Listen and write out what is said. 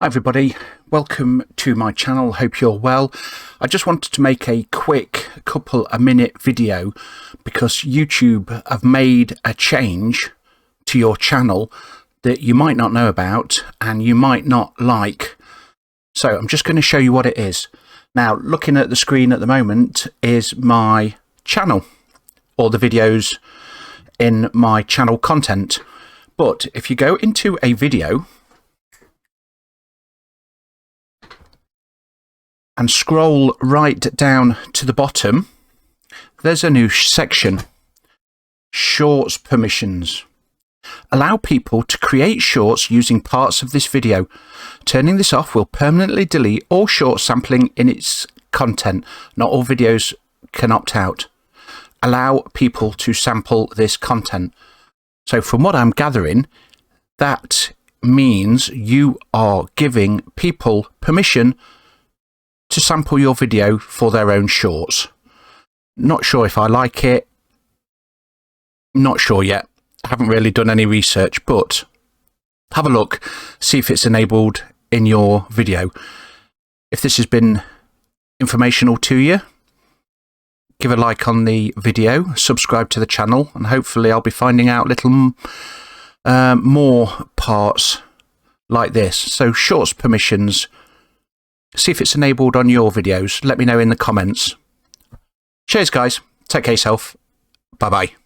Hi everybody, welcome to my channel, hope you're well. I just wanted to make a quick couple of minute video because YouTube have made a change to your channel that you might not know about and you might not like. So I'm just going to show you what it is. Now looking at the screen at the moment is my channel, all the videos in my channel content. But if you go into a video and scroll right down to the bottom, there's a new section, Shorts Permissions. Allow people to create shorts using parts of this video. Turning this off will permanently delete all short sampling in its content. Not all videos can opt out. Allow people to sample this content. So from what I'm gathering, that means you are giving people permission to sample your video for their own shorts. Not sure if I like it. Not sure yet. I haven't really done any research, but have a look, see if it's enabled in your video. If this has been informational to you, give a like on the video, subscribe to the channel, and hopefully I'll be finding out little more parts like this. So shorts permissions. See if it's enabled on your videos. Let me know in the comments. Cheers, guys. Take care of yourself. Bye-bye.